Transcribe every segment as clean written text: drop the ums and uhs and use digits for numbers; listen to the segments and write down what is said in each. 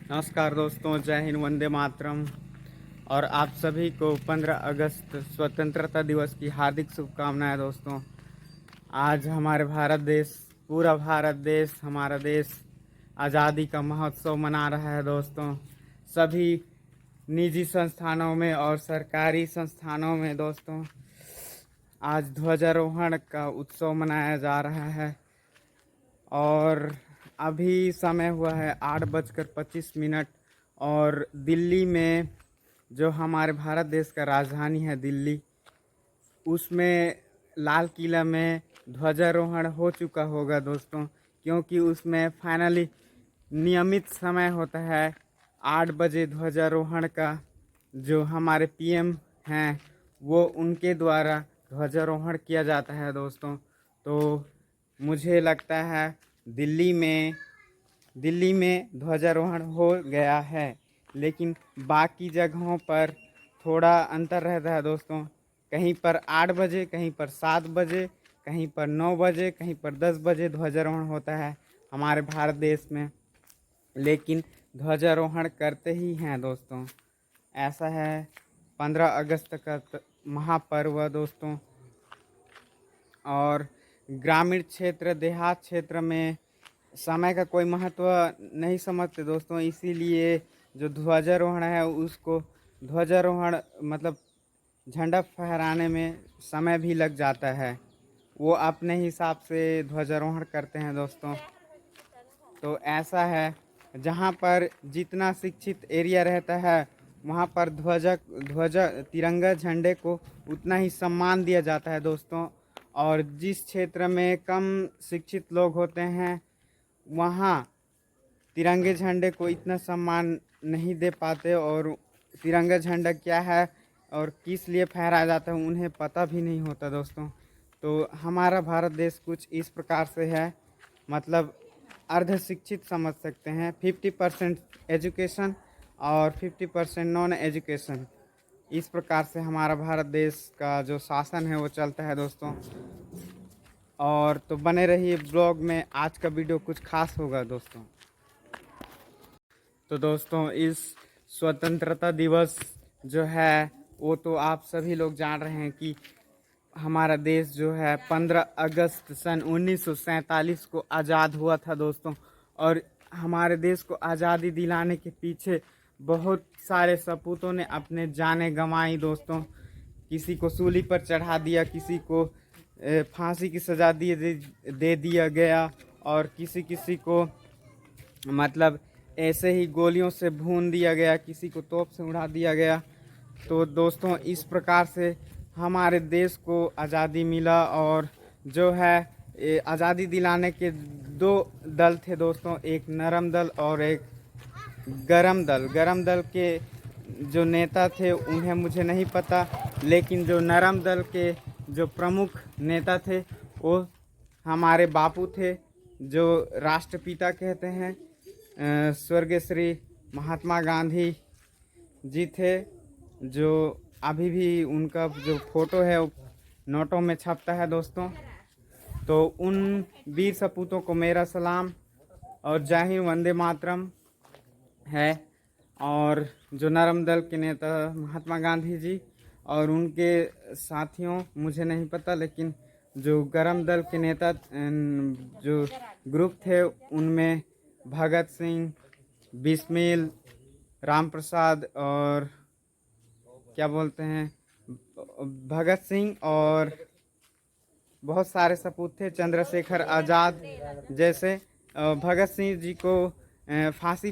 नमस्कार दोस्तों, जय हिंद, वंदे मातरम। और आप सभी को 15 अगस्त स्वतंत्रता दिवस की हार्दिक शुभकामनाएं दोस्तों। आज हमारे भारत देश, पूरा भारत देश, हमारा देश आज़ादी का महोत्सव मना रहा है दोस्तों। सभी निजी संस्थानों में और सरकारी संस्थानों में दोस्तों आज ध्वजारोहण का उत्सव मनाया जा रहा है। और अभी समय हुआ है 8:25। और दिल्ली में, जो हमारे भारत देश का राजधानी है दिल्ली, उसमें लाल किला में ध्वजारोहण हो चुका होगा दोस्तों, क्योंकि उसमें फाइनली नियमित समय होता है 8 बजे ध्वजारोहण का। जो हमारे पीएम हैं वो उनके द्वारा ध्वजारोहण किया जाता है दोस्तों। तो मुझे लगता है दिल्ली में ध्वजारोहण हो गया है, लेकिन बाकी जगहों पर थोड़ा अंतर रहता है दोस्तों। कहीं पर 8 बजे, कहीं पर 7 बजे, कहीं पर 9 बजे, कहीं पर 10 बजे ध्वजारोहण होता है हमारे भारत देश में। लेकिन ध्वजारोहण करते ही हैं दोस्तों। ऐसा है 15 अगस्त का महापर्व दोस्तों। और ग्रामीण क्षेत्र, देहात क्षेत्र में समय का कोई महत्व नहीं समझते दोस्तों, इसीलिए जो ध्वजारोहण है उसको ध्वजारोहण मतलब झंडा फहराने में समय भी लग जाता है। वो अपने हिसाब से ध्वजारोहण करते हैं दोस्तों। तो ऐसा है, जहाँ पर जितना शिक्षित एरिया रहता है वहाँ पर ध्वजा तिरंगा झंडे को उतना ही सम्मान दिया जाता है दोस्तों। और जिस क्षेत्र में कम शिक्षित लोग होते हैं वहाँ तिरंगे झंडे को इतना सम्मान नहीं दे पाते, और तिरंगा झंडा क्या है और किस लिए फहराया जाता है उन्हें पता भी नहीं होता दोस्तों। तो हमारा भारत देश कुछ इस प्रकार से है, मतलब अर्ध शिक्षित समझ सकते हैं। 50% एजुकेशन और 50% नॉन एजुकेशन, इस प्रकार से हमारा भारत देश का जो शासन है वो चलता है दोस्तों। और तो बने रहिए ब्लॉग में, आज का वीडियो कुछ खास होगा दोस्तों। तो दोस्तों, इस स्वतंत्रता दिवस जो है वो तो आप सभी लोग जान रहे हैं कि हमारा देश जो है 15 अगस्त सन 1947 को आज़ाद हुआ था दोस्तों। और हमारे देश को आज़ादी दिलाने के पीछे बहुत सारे सपूतों ने अपने जानें गंवाई दोस्तों। किसी को सूली पर चढ़ा दिया, किसी को फांसी की सज़ा दे दिया गया, और किसी किसी को मतलब ऐसे ही गोलियों से भून दिया गया, किसी को तोप से उड़ा दिया गया। तो दोस्तों, इस प्रकार से हमारे देश को आज़ादी मिला। और जो है आज़ादी दिलाने के दो दल थे दोस्तों, एक नरम दल और एक गरम दल। गरम दल के जो नेता थे उन्हें मुझे नहीं पता, लेकिन जो नरम दल के जो प्रमुख नेता थे वो हमारे बापू थे, जो राष्ट्रपिता कहते हैं, स्वर्गीय श्री महात्मा गांधी जी थे। जो अभी भी उनका जो फोटो है वो नोटों में छपता है दोस्तों। तो उन वीर सपूतों को मेरा सलाम और जय हिंद, वंदे मातरम है। और जो नरम दल के नेता महात्मा गांधी जी और उनके साथियों मुझे नहीं पता, लेकिन जो गरम दल के नेता जो ग्रुप थे उनमें भगत सिंह, बिस्मिल, राम प्रसाद और क्या बोलते हैं, भगत सिंह और बहुत सारे सपूत थे, चंद्रशेखर आज़ाद जैसे। भगत सिंह जी को फांसी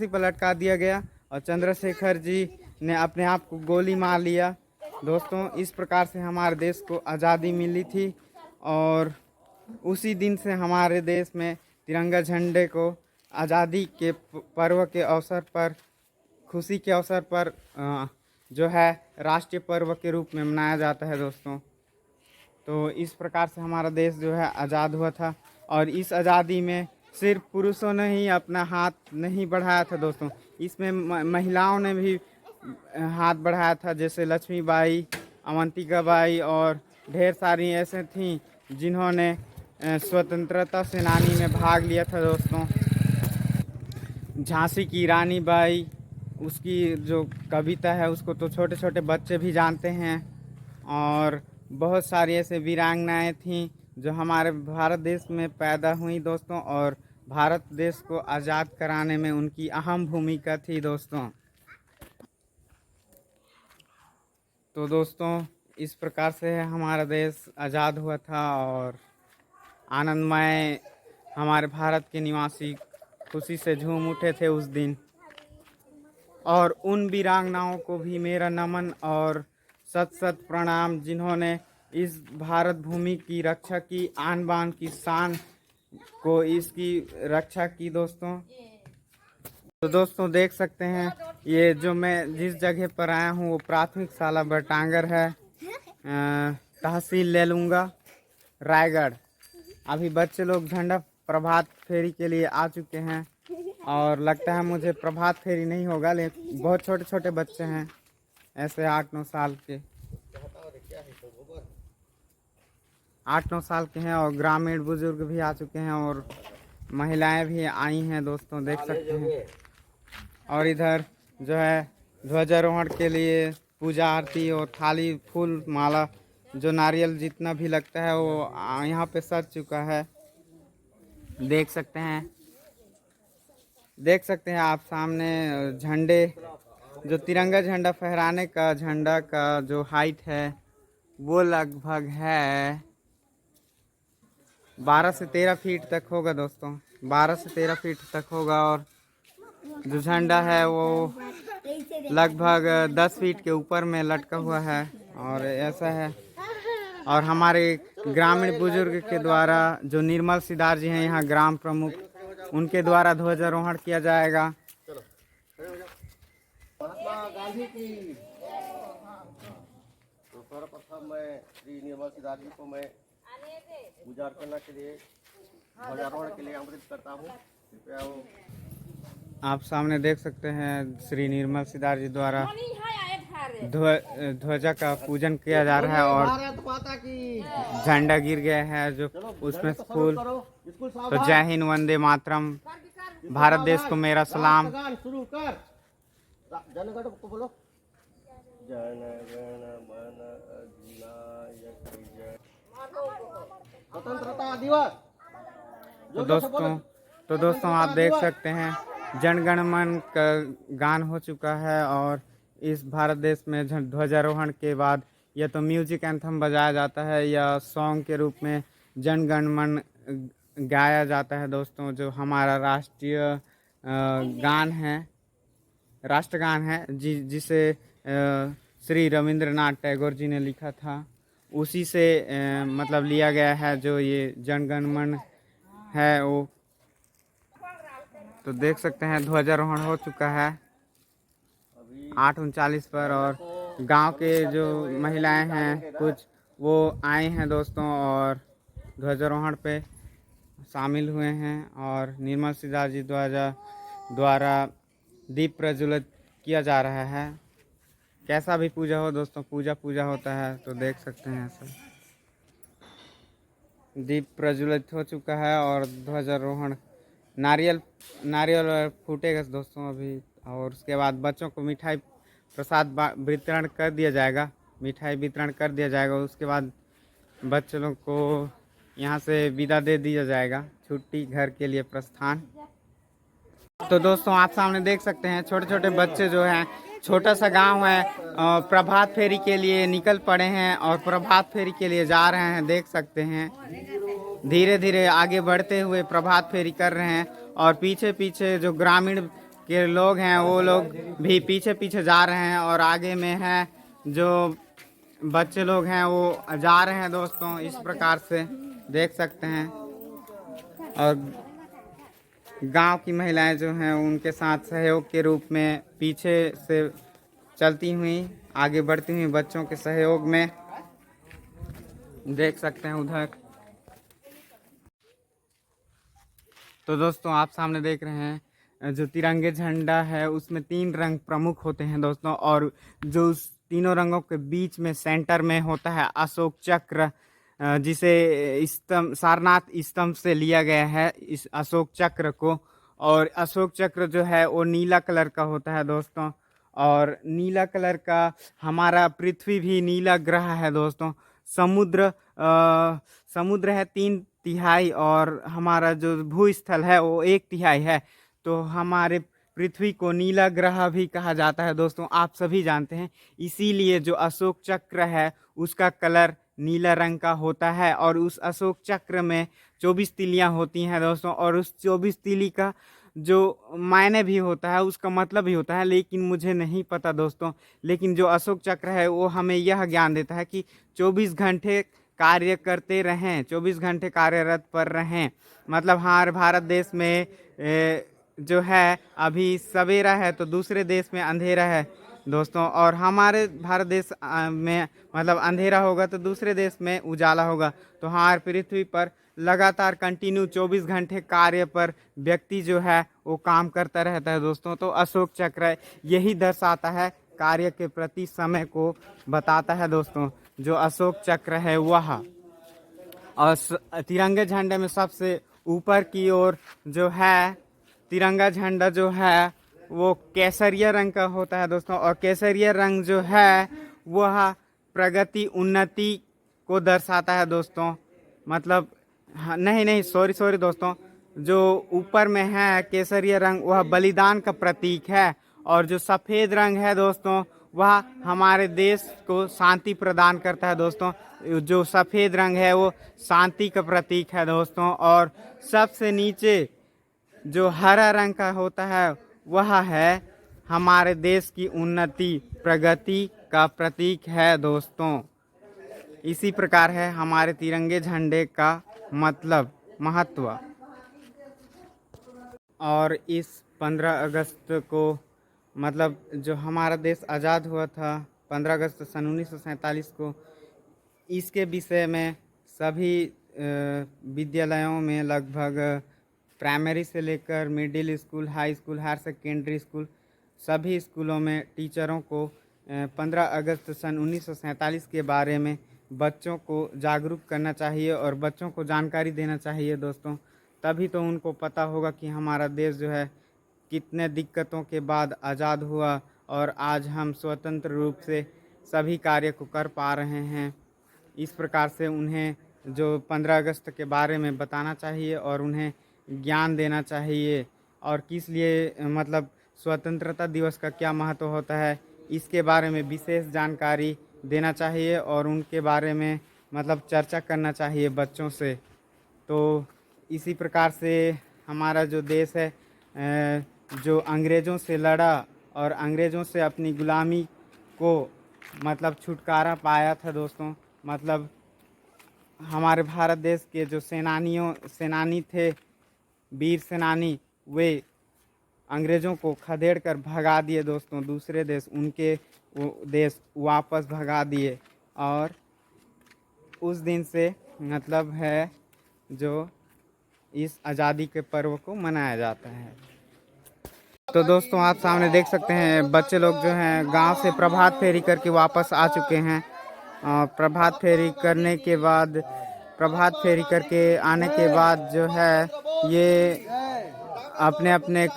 पर लटका दिया गया और चंद्रशेखर जी ने अपने आप को गोली मार लिया दोस्तों। इस प्रकार से हमारे देश को आज़ादी मिली थी। और उसी दिन से हमारे देश में तिरंगा झंडे को आज़ादी के पर्व के अवसर पर, खुशी के अवसर पर जो है राष्ट्रीय पर्व के रूप में मनाया जाता है दोस्तों। तो इस प्रकार से हमारा देश जो है आज़ाद हुआ था। और इस आज़ादी में सिर्फ पुरुषों ने ही अपना हाथ नहीं बढ़ाया था दोस्तों, इसमें महिलाओं ने भी हाथ बढ़ाया था, जैसे लक्ष्मीबाई, अवंतिका बाई और ढेर सारी ऐसे थीं जिन्होंने स्वतंत्रता सेनानी में भाग लिया था दोस्तों। झांसी की रानी बाई, उसकी जो कविता है उसको तो छोटे छोटे बच्चे भी जानते हैं। और बहुत सारी ऐसे वीरांगनाएं थीं जो हमारे भारत देश में पैदा हुई दोस्तों, और भारत देश को आज़ाद कराने में उनकी अहम भूमिका थी दोस्तों। तो दोस्तों इस प्रकार से हमारा देश आज़ाद हुआ था और आनंदमय हमारे भारत के निवासी खुशी से झूम उठे थे उस दिन। और उन वीरांगनाओं को भी मेरा नमन और सत सत प्रणाम जिन्होंने इस भारत भूमि की रक्षा की, आन बान की शान को इसकी रक्षा की दोस्तों। तो दोस्तों देख सकते हैं ये जो मैं जिस जगह पर आया हूँ वो प्राथमिक शाला बटांगर है, तहसील लेलूंगा, रायगढ़। अभी बच्चे लोग झंडा प्रभात फेरी के लिए आ चुके हैं और लगता है मुझे प्रभात फेरी नहीं होगा, लेकिन बहुत छोटे छोटे बच्चे हैं, ऐसे 8-9 साल के, 8-9 साल के हैं। और ग्रामीण बुजुर्ग भी आ चुके हैं और महिलाएं भी आई हैं दोस्तों, देख सकते हैं। और इधर जो है ध्वजारोहण के लिए पूजा आरती और थाली फूल माला जो नारियल जितना भी लगता है वो यहाँ पे सज चुका है, देख सकते हैं। देख सकते हैं आप सामने झंडे, जो तिरंगा झंडा फहराने का झंडा का जो हाइट है वो लगभग है 12 से 13 फीट तक होगा दोस्तों, 12 से 13 फीट तक होगा। और जो झंडा है वो लगभग 10 फीट के ऊपर में लटका हुआ है और ऐसा है। और हमारे ग्रामीण बुजुर्ग के द्वारा जो निर्मल सिदार जी हैं यहाँ ग्राम प्रमुख, उनके द्वारा ध्वजारोहण किया जाएगा। महात्मा गांधी की। तो सर्वप्रथम मैं श्री निर्मल सिदार जी को मैं पूजा अर्चना के लिए, ध्वजारोहण के लिए आमंत्रित करता हूँ। कृपया वो आप सामने देख सकते हैं श्री निर्मल सिदार जी द्वारा ध्वजा का पूजन किया जा रहा है और भारत माता की झंडा गिर गया है जो उसमें फूल। तो जय हिंद, वंदे मातरम, भारत देश को मेरा सलाम। शुरू कर। जनगण को बोलो, जन गण मन अधिनायक जय। स्वतंत्रता दिवस। तो दोस्तों आप देख सकते हैं जनगण मन का गान हो चुका है और इस भारत देश में ध्वजारोहण के बाद या तो म्यूजिक एंथम बजाया जाता है या सॉन्ग के रूप में जनगण मन गाया जाता है दोस्तों, जो हमारा राष्ट्रीय गान है, राष्ट्रगान है, जिसे श्री रविंद्रनाथ टैगोर जी ने लिखा था, उसी से मतलब लिया गया है जो ये जनगण मन है वो। तो देख सकते हैं ध्वजारोहण हो चुका है 8:39 पर और गांव के जो महिलाएं हैं कुछ वो आए हैं दोस्तों और ध्वजारोहण पे शामिल हुए हैं। और निर्मल सिदार जी द्वारा दीप प्रज्वलित किया जा रहा है। कैसा भी पूजा हो दोस्तों, पूजा होता है, तो देख सकते हैं ऐसा दीप प्रज्वलित हो चुका है और ध्वजारोहण नारियल फूटेगा दोस्तों अभी। और उसके बाद बच्चों को मिठाई प्रसाद वितरण कर दिया जाएगा, मिठाई वितरण कर दिया जाएगा। उसके बाद बच्चों लोग को यहाँ से विदा दे दिया जाएगा, छुट्टी, घर के लिए प्रस्थान। तो दोस्तों आप सामने देख सकते हैं छोटे छोटे बच्चे जो हैं, छोटा सा गांव है, प्रभात फेरी के लिए निकल पड़े हैं और प्रभात फेरी के लिए जा रहे हैं, देख सकते हैं धीरे धीरे आगे बढ़ते हुए प्रभात फेरी कर रहे हैं। और पीछे पीछे जो ग्रामीण के लोग हैं वो लोग भी पीछे पीछे जा रहे हैं और आगे में है जो बच्चे लोग हैं वो जा रहे हैं दोस्तों, इस प्रकार से देख सकते हैं। और गांव की महिलाएं जो हैं उनके साथ सहयोग के रूप में पीछे से चलती हुई आगे बढ़ती हुई बच्चों के सहयोग में, देख सकते हैं उधर। तो दोस्तों आप सामने देख रहे हैं जो तिरंगे झंडा है उसमें 3 रंग प्रमुख होते हैं दोस्तों, और जो उस तीनों रंगों के बीच में सेंटर में होता है अशोक चक्र, जिसे स्तंभ, सारनाथ स्तंभ से लिया गया है इस अशोक चक्र को। और अशोक चक्र जो है वो नीला कलर का होता है दोस्तों। और नीला कलर का हमारा पृथ्वी भी नीला ग्रह है दोस्तों। समुद्र है 3/3 और हमारा जो भूस्थल है वो 1/3 है। तो हमारे पृथ्वी को नीला ग्रह भी कहा जाता है दोस्तों, आप सभी जानते हैं। इसीलिए जो अशोक चक्र है उसका कलर नीला रंग का होता है। और उस अशोक चक्र में 24 तीलियां होती हैं दोस्तों। और उस 24 तीली का जो मायने भी होता है, उसका मतलब भी होता है, लेकिन मुझे नहीं पता दोस्तों। लेकिन जो अशोक चक्र है वो हमें यह ज्ञान देता है कि 24 घंटे कार्य करते रहें, 24 घंटे कार्यरत पर रहें। मतलब हमारे भारत देश में जो है अभी सवेरा है तो दूसरे देश में अंधेरा है दोस्तों। और हमारे भारत देश में मतलब अंधेरा होगा तो दूसरे देश में उजाला होगा। तो हमारे पृथ्वी पर लगातार कंटिन्यू 24 घंटे कार्य पर व्यक्ति जो है वो काम करता रहता है दोस्तों। तो अशोक चक्र यही दर्शाता है, कार्य के प्रति समय को बताता है दोस्तों, जो अशोक चक्र है वह। और तिरंगे झंडे में सबसे ऊपर की ओर जो है तिरंगा झंडा जो है वो केसरिया रंग का होता है दोस्तों। और केसरिया रंग जो है वह प्रगति उन्नति को दर्शाता है दोस्तों। मतलब हाँ, नहीं सॉरी दोस्तों, जो ऊपर में है केसरिया रंग वह बलिदान का प्रतीक है। और जो सफ़ेद रंग है दोस्तों वह हमारे देश को शांति प्रदान करता है दोस्तों। जो सफ़ेद रंग है वो शांति का प्रतीक है दोस्तों। और सबसे नीचे जो हरा रंग का होता है वह है हमारे देश की उन्नति प्रगति का प्रतीक है दोस्तों। इसी प्रकार है हमारे तिरंगे झंडे का मतलब महत्व। और इस 15 अगस्त को मतलब जो हमारा देश आज़ाद हुआ था 15 अगस्त सन 1947 को, इसके विषय में सभी विद्यालयों में लगभग प्राइमरी से लेकर middle school, high school, higher secondary school, सभी स्कूलों में टीचरों को 15 अगस्त सन 1947 के बारे में बच्चों को जागरूक करना चाहिए और बच्चों को जानकारी देना चाहिए दोस्तों। तभी तो उनको पता होगा कि हमारा देश जो है कितने दिक्कतों के बाद आज़ाद हुआ और आज हम स्वतंत्र रूप से सभी कार्य को कर पा रहे हैं। इस प्रकार से उन्हें जो 15 अगस्त के बारे में बताना चाहिए और उन्हें ज्ञान देना चाहिए। और किस लिए मतलब स्वतंत्रता दिवस का क्या महत्व होता है इसके बारे में विशेष जानकारी देना चाहिए और उनके बारे में मतलब चर्चा करना चाहिए बच्चों से। तो इसी प्रकार से हमारा जो देश है जो अंग्रेज़ों से लड़ा और अंग्रेज़ों से अपनी गुलामी को मतलब छुटकारा पाया था दोस्तों। मतलब हमारे भारत देश के जो सेनानी थे, वीर सेनानी, वे अंग्रेज़ों को खदेड़ कर भगा दिए दोस्तों दूसरे देश, उनके वो देश वापस भगा दिए। और उस दिन से मतलब है जो इस आज़ादी के पर्व को मनाया जाता है। तो दोस्तों आप सामने देख सकते हैं बच्चे लोग जो हैं गांव से प्रभात फेरी करके वापस आ चुके हैं। प्रभात फेरी करने के बाद आने के बाद जो है ये अपने अपने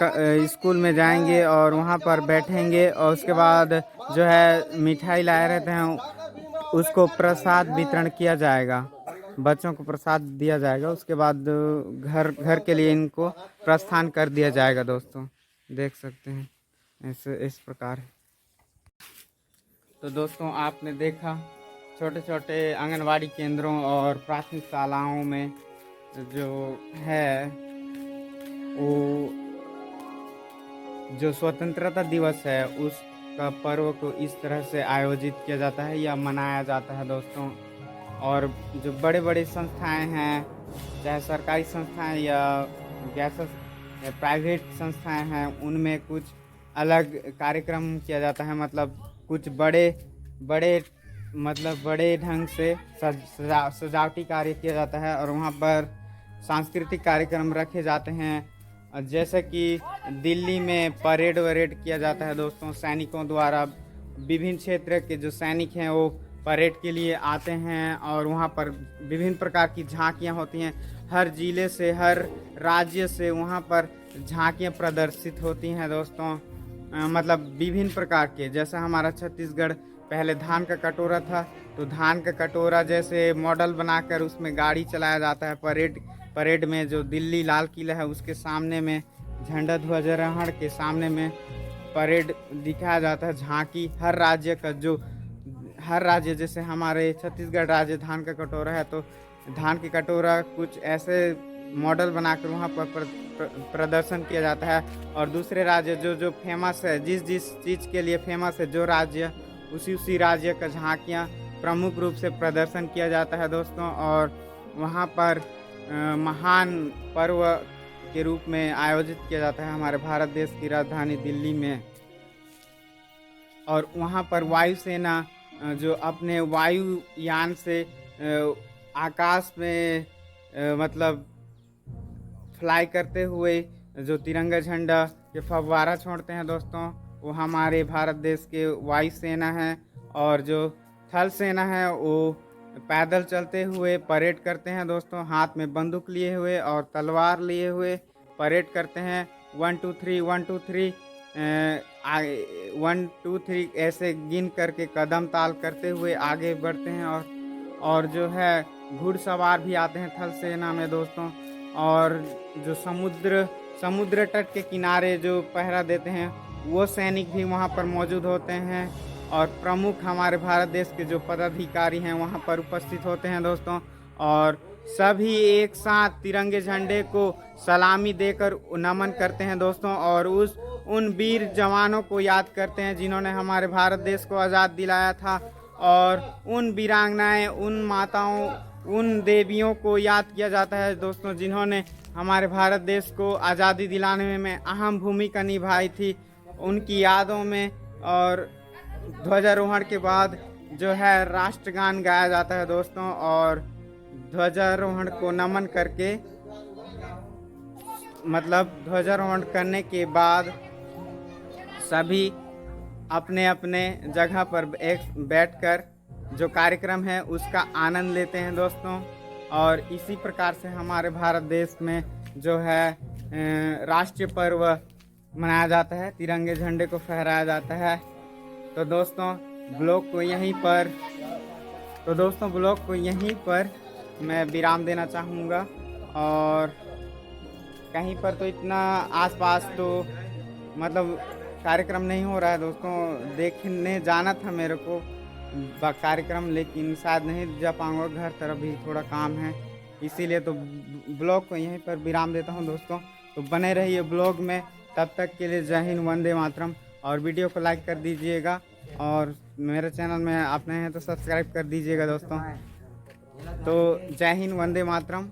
स्कूल में जाएंगे और वहाँ पर बैठेंगे और उसके बाद जो है मिठाई लाए रहते हैं उसको प्रसाद वितरण किया जाएगा, बच्चों को प्रसाद दिया जाएगा। उसके बाद घर के लिए इनको प्रस्थान कर दिया जाएगा दोस्तों, देख सकते हैं ऐसे इस प्रकार। तो दोस्तों आपने देखा छोटे छोटे आंगनवाड़ी केंद्रों और प्राथमिक शालाओं में जो है वो जो स्वतंत्रता दिवस है उसका पर्व को इस तरह से आयोजित किया जाता है या मनाया जाता है दोस्तों। और जो बड़े बड़े संस्थाएं हैं, चाहे सरकारी संस्थाएं या प्राइवेट संस्थाएं हैं, उनमें कुछ अलग कार्यक्रम किया जाता है। मतलब कुछ बड़े ढंग से सजावटी कार्य किया जाता है और वहाँ पर सांस्कृतिक कार्यक्रम रखे जाते हैं। जैसे कि दिल्ली में परेड वरेड किया जाता है दोस्तों, सैनिकों द्वारा। विभिन्न क्षेत्र के जो सैनिक हैं वो परेड के लिए आते हैं और वहाँ पर विभिन्न प्रकार की झांकियाँ होती हैं। हर जिले से, हर राज्य से वहाँ पर झांकियाँ प्रदर्शित होती हैं दोस्तों। मतलब विभिन्न प्रकार के, जैसा हमारा छत्तीसगढ़ पहले धान का कटोरा था, तो धान का कटोरा जैसे मॉडल बनाकर उसमें गाड़ी चलाया जाता है। परेड में जो दिल्ली लाल किला है उसके सामने में झंडा ध्वजारोहण के सामने में परेड दिखाया जाता है। झांकी हर राज्य का, जो हर राज्य, जैसे हमारे छत्तीसगढ़ राज्य धान का कटोरा है, तो धान की कटोरा कुछ ऐसे मॉडल बनाकर वहाँ पर प्रदर्शन किया जाता है। और दूसरे राज्य जो फेमस है, जिस चीज़ के लिए फेमस है जो राज्य, उसी राज्य का झांकियाँ प्रमुख रूप से प्रदर्शन किया जाता है दोस्तों। और वहाँ पर महान पर्व के रूप में आयोजित किया जाता है हमारे भारत देश की राजधानी दिल्ली में। और वहाँ पर वायुसेना जो अपने वायुयान से आकाश में मतलब फ्लाई करते हुए जो तिरंगा झंडा के फव्वारा छोड़ते हैं दोस्तों, वो हमारे भारत देश के वायुसेना है। और जो थल सेना है वो पैदल चलते हुए परेड करते हैं दोस्तों, हाथ में बंदूक लिए हुए और तलवार लिए हुए परेड करते हैं। 1 2 3 1 2 3 1 2 3 ऐसे गिन करके कदम ताल करते हुए आगे बढ़ते हैं। और जो है घुड़सवार भी आते हैं थल सेना में दोस्तों। और जो समुद्र तट के किनारे जो पहरा देते हैं वो सैनिक भी वहाँ पर मौजूद होते हैं। और प्रमुख हमारे भारत देश के जो पदाधिकारी हैं वहाँ पर उपस्थित होते हैं दोस्तों। और सभी एक साथ तिरंगे झंडे को सलामी देकर नमन करते हैं दोस्तों। और उन वीर जवानों को याद करते हैं जिन्होंने हमारे भारत देश को आज़ाद दिलाया था। और उन वीरांगनाएं, उन माताओं, उन देवियों को याद किया जाता है दोस्तों जिन्होंने हमारे भारत देश को आज़ादी दिलाने में अहम भूमिका निभाई थी, उनकी यादों में। और ध्वजारोहण के बाद जो है राष्ट्रगान गाया जाता है दोस्तों। और ध्वजारोहण को नमन करके, मतलब ध्वजारोहण करने के बाद सभी अपने अपने जगह पर बैठकर जो कार्यक्रम है उसका आनंद लेते हैं दोस्तों। और इसी प्रकार से हमारे भारत देश में जो है राष्ट्रीय पर्व मनाया जाता है, तिरंगे झंडे को फहराया जाता है। तो दोस्तों ब्लॉग को यहीं पर मैं विराम देना चाहूँगा। और कहीं पर तो इतना आसपास तो मतलब कार्यक्रम नहीं हो रहा है दोस्तों, देखने जाना था मेरे को कार्यक्रम, लेकिन शायद नहीं जा पाऊँगा, घर तरफ भी थोड़ा काम है, इसीलिए तो ब्लॉग को यहीं पर विराम देता हूं दोस्तों। तो बने रहिए ब्लॉग में, तब तक के लिए जय हिंद, वंदे मातरम। और वीडियो को लाइक कर दीजिएगा और मेरे चैनल में आप नए हैं तो सब्सक्राइब कर दीजिएगा दोस्तों। तो जय हिंद, वंदे मातरम।